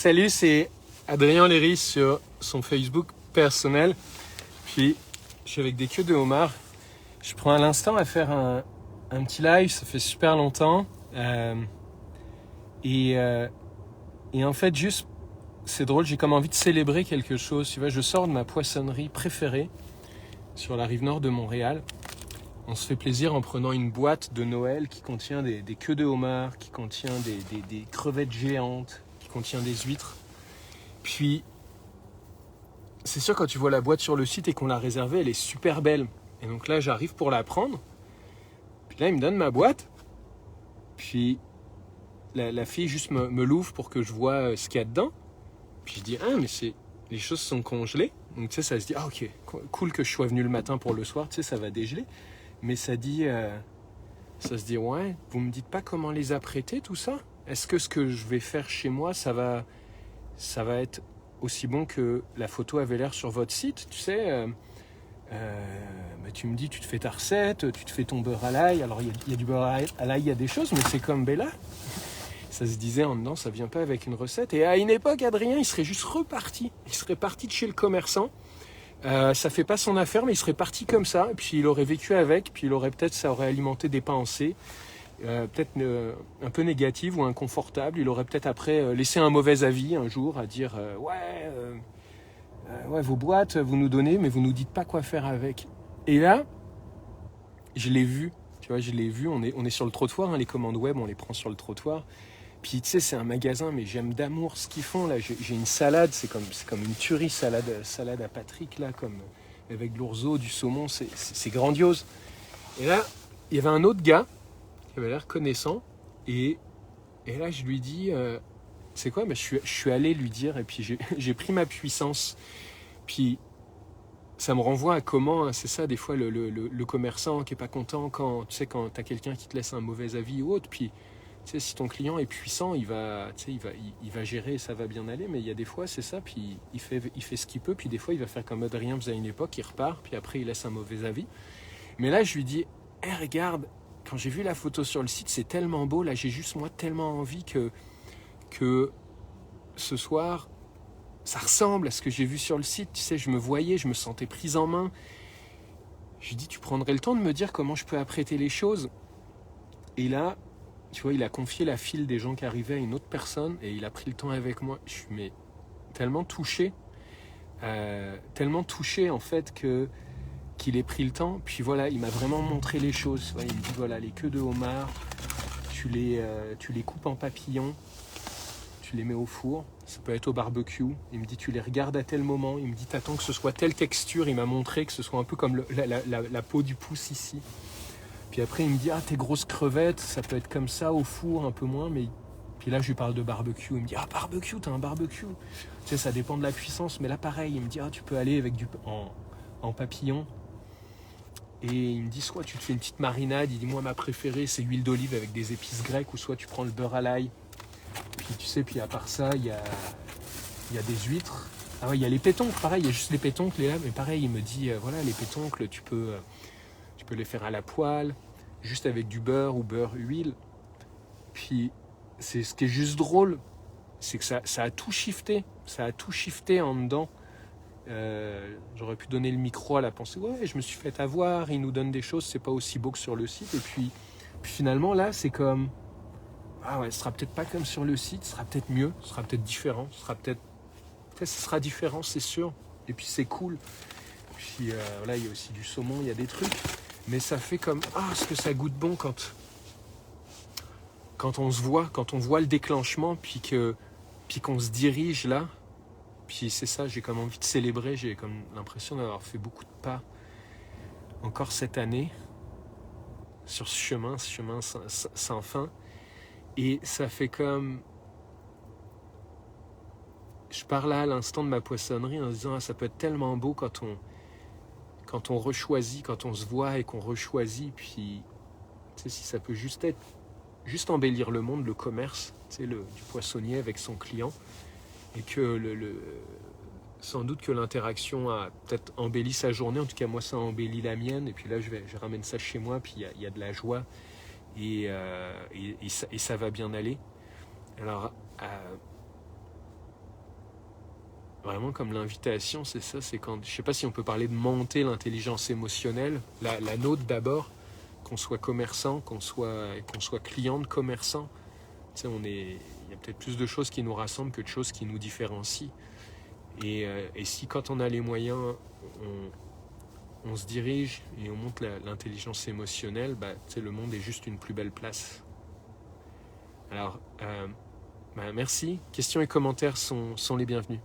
Salut, c'est Adrien Léry sur son Facebook personnel. Puis, je suis avec des queues de homard. Je prends à l'instant à faire un petit live, ça fait super longtemps. Et en fait, juste, c'est drôle, j'ai comme envie de célébrer quelque chose. Tu vois, je sors de ma poissonnerie préférée sur la rive nord de Montréal. On se fait plaisir en prenant une boîte de Noël qui contient des queues de homard, qui contient des crevettes géantes, qui contient des huîtres. Puis, c'est sûr, quand tu vois la boîte sur le site et qu'on l'a réservée, elle est super belle. Et donc là, j'arrive pour la prendre. Puis là, il me donne ma boîte. Puis, la fille juste me l'ouvre pour que je vois ce qu'il y a dedans. Puis je dis, mais les choses sont congelées. Donc tu sais, ça se dit, ok, cool que je sois venu le matin pour le soir, tu sais, ça va dégeler. Mais ça se dit, ouais, vous me dites pas comment les apprêter, tout ça? Est-ce que ce que je vais faire chez moi, ça va être aussi bon que la photo avait l'air sur votre site? Tu sais, tu me dis, tu te fais ta recette, tu te fais ton beurre à l'ail. Alors il y a du beurre à l'ail, il y a des choses, mais c'est comme Bella. Ça se disait en dedans, ça vient pas avec une recette. Et à une époque, Adrien, il serait juste reparti. Il serait parti de chez le commerçant. Ça fait pas son affaire, mais il serait parti comme ça. Et puis il aurait vécu avec. Puis ça aurait alimenté des pensées, peut-être un peu négatives ou inconfortables. Il aurait peut-être après laissé un mauvais avis un jour à dire ouais, vos boîtes, vous nous donnez, mais vous nous dites pas quoi faire avec. Et là, je l'ai vu. Tu vois, je l'ai vu. On est sur le trottoir. Les commandes web, on les prend sur le trottoir. Puis tu sais, c'est un magasin, mais j'aime d'amour ce qu'ils font là. J'ai une salade, c'est comme une tuerie, salade à Patrick là, comme avec de l'ourzo, du saumon, c'est grandiose. Et là, il y avait un autre gars qui avait l'air connaissant, et là je lui dis, c'est quoi, je suis allé lui dire, et puis j'ai pris ma puissance. Puis ça me renvoie à comment, c'est ça, des fois le commerçant qui est pas content quand t'as quelqu'un qui te laisse un mauvais avis ou autre. Puis tu sais, si ton client est puissant, il va gérer, ça va bien aller, mais il y a des fois, c'est ça, puis il fait ce qu'il peut, puis des fois, il va faire comme Adrien faisait à une époque, il repart, puis après, il laisse un mauvais avis. Mais là, je lui dis, regarde, quand j'ai vu la photo sur le site, c'est tellement beau, là, j'ai juste, moi, tellement envie que ce soir, ça ressemble à ce que j'ai vu sur le site, tu sais, je me sentais prise en main. Je lui dis, tu prendrais le temps de me dire comment je peux apprêter les choses? Et là, tu vois, il a confié la file des gens qui arrivaient à une autre personne et il a pris le temps avec moi. Je suis tellement touché en fait qu'il ait pris le temps. Puis voilà, il m'a vraiment montré les choses. Ouais, il me dit voilà, les queues de homard, tu les coupes en papillons, tu les mets au four. Ça peut être au barbecue. Il me dit tu les regardes à tel moment. Il me dit t'attends que ce soit telle texture. Il m'a montré que ce soit un peu comme la peau du pouce ici. Puis après, il me dit, tes grosses crevettes, ça peut être comme ça, au four, un peu moins. Mais puis là, je lui parle de barbecue. Il me dit, barbecue, t'as un barbecue. Tu sais, ça dépend de la puissance. Mais là, pareil, il me dit, tu peux aller avec en papillon. Et il me dit, soit tu te fais une petite marinade. Il dit, moi, ma préférée, c'est l'huile d'olive avec des épices grecques. Ou soit tu prends le beurre à l'ail. Puis tu sais, puis à part ça, il y a des huîtres. Ah ouais, il y a les pétoncles, pareil. Il y a juste les pétoncles là. Mais pareil, il me dit, voilà, les pétoncles, tu peux les faire à la poêle, juste avec du beurre ou beurre-huile. Puis, c'est ce qui est juste drôle, c'est que ça a tout shifté. Ça a tout shifté en dedans. J'aurais pu donner le micro à la pensée. Ouais, je me suis fait avoir, ils nous donnent des choses, c'est pas aussi beau que sur le site. Et puis finalement, là, c'est comme... ce sera peut-être pas comme sur le site, ce sera peut-être mieux, ce sera peut-être différent, ce sera différent, c'est sûr. Et puis c'est cool. Puis là, il y a aussi du saumon, il y a des trucs. Mais ça fait comme, ce que ça goûte bon quand on se voit, quand on voit le déclenchement, puis qu'on se dirige là. Puis c'est ça, j'ai comme envie de célébrer, j'ai comme l'impression d'avoir fait beaucoup de pas encore cette année sur ce chemin sans fin. Et ça fait comme... Je pars là à l'instant de ma poissonnerie en se disant, ça peut être tellement beau quand on rechoisit, quand on se voit et qu'on rechoisit, puis tu sais, si ça peut juste embellir le monde, le commerce, tu sais, du poissonnier avec son client, et que sans doute que l'interaction a peut-être embelli sa journée, en tout cas moi ça a embelli la mienne, et puis là je ramène ça chez moi, puis il y a de la joie, et ça va bien aller. Alors vraiment comme l'invitation, c'est ça, c'est quand, je sais pas si on peut parler de monter l'intelligence émotionnelle, la nôtre d'abord, qu'on soit commerçant, qu'on soit client de commerçant. Tu sais, il y a peut-être plus de choses qui nous rassemblent que de choses qui nous différencient. Et si quand on a les moyens, on se dirige et on monte l'intelligence émotionnelle, bah, tu sais, le monde est juste une plus belle place. Alors, merci. Questions et commentaires sont les bienvenus.